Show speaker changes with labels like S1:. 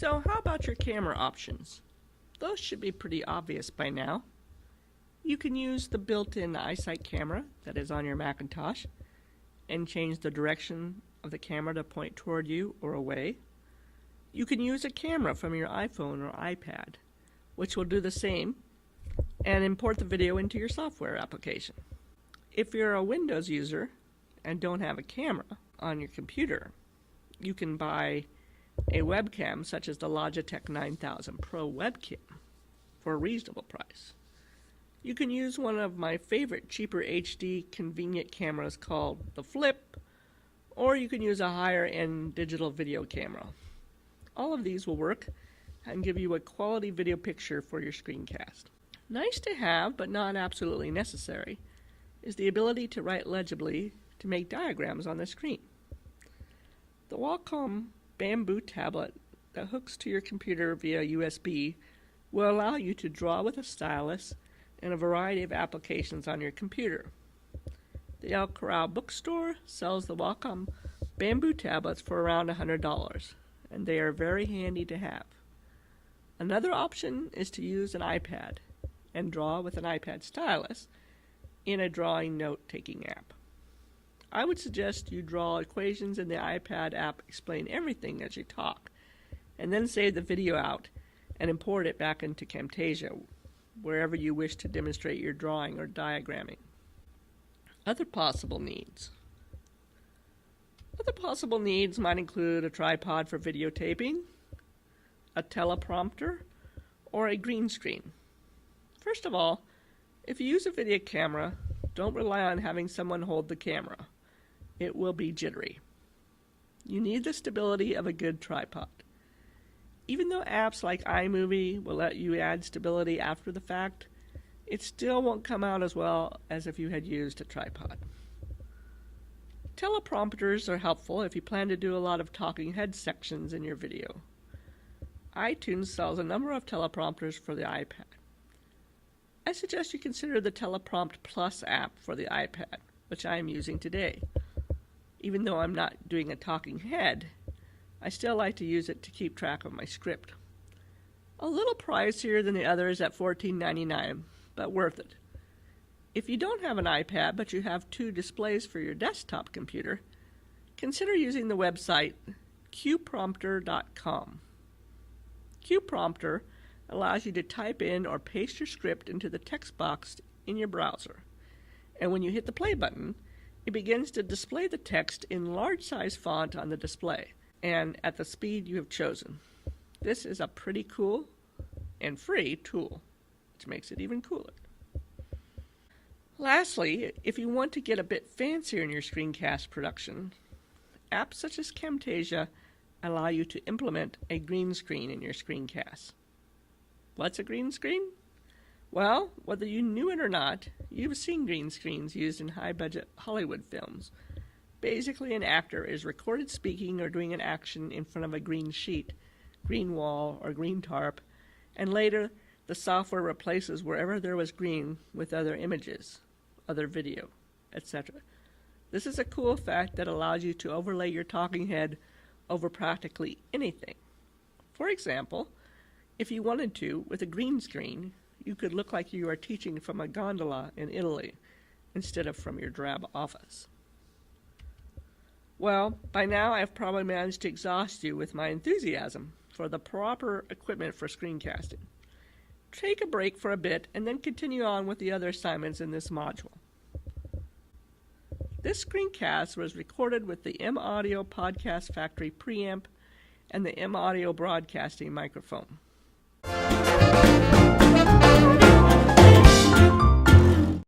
S1: So how about your camera options? Those should be pretty obvious by now. You can use the built-in EyeSight camera that is on your Macintosh and change the direction of the camera to point toward you or away. You can use a camera from your iPhone or iPad, which will do the same, and import the video into your software application. If you're a Windows user and don't have a camera on your computer, you can buy a webcam such as the Logitech 9000 Pro webcam for a reasonable price. You can use one of my favorite cheaper HD convenient cameras called the Flip, or you can use a higher end digital video camera. All of these will work and give you a quality video picture for your screencast. Nice to have, but not absolutely necessary, is the ability to write legibly to make diagrams on the screen. The Wacom bamboo tablet that hooks to your computer via USB will allow you to draw with a stylus in a variety of applications on your computer. The El Corral bookstore sells the Wacom bamboo tablets for around $100, and they are very handy to have. Another option is to use an iPad and draw with an iPad stylus in a drawing note-taking app. I would suggest you draw equations in the iPad app Explain Everything as you talk, and then save the video out and import it back into Camtasia, wherever you wish to demonstrate your drawing or diagramming. Other possible needs might include a tripod for videotaping, a teleprompter, or a green screen. First of all, if you use a video camera, don't rely on having someone hold the camera. It will be jittery. You need the stability of a good tripod. Even though apps like iMovie will let you add stability after the fact, it still won't come out as well as if you had used a tripod. Teleprompters are helpful if you plan to do a lot of talking head sections in your video. iTunes sells a number of teleprompters for the iPad. I suggest you consider the Teleprompt Plus app for the iPad, which I am using today. Even though I'm not doing a talking head, I still like to use it to keep track of my script. A little pricier than the others at $14.99, but worth it. If you don't have an iPad but you have two displays for your desktop computer, consider using the website qprompter.com. qprompter allows you to type in or paste your script into the text box in your browser, and when you hit the play button, it begins to display the text in large size font on the display and at the speed you have chosen. This is a pretty cool and free tool, which makes it even cooler. Lastly, if you want to get a bit fancier in your screencast production, apps such as Camtasia allow you to implement a green screen in your screencast. What's a green screen? Well, whether you knew it or not, you've seen green screens used in high-budget Hollywood films. Basically, an actor is recorded speaking or doing an action in front of a green sheet, green wall, or green tarp, and later the software replaces wherever there was green with other images, other video, etc. This is a cool effect that allows you to overlay your talking head over practically anything. For example, if you wanted to, with a green screen, you could look like you are teaching from a gondola in Italy instead of from your drab office. Well, by now I've probably managed to exhaust you with my enthusiasm for the proper equipment for screencasting. Take a break for a bit and then continue on with the other assignments in this module. This screencast was recorded with the M Audio Podcast Factory preamp and the M Audio Broadcasting microphone.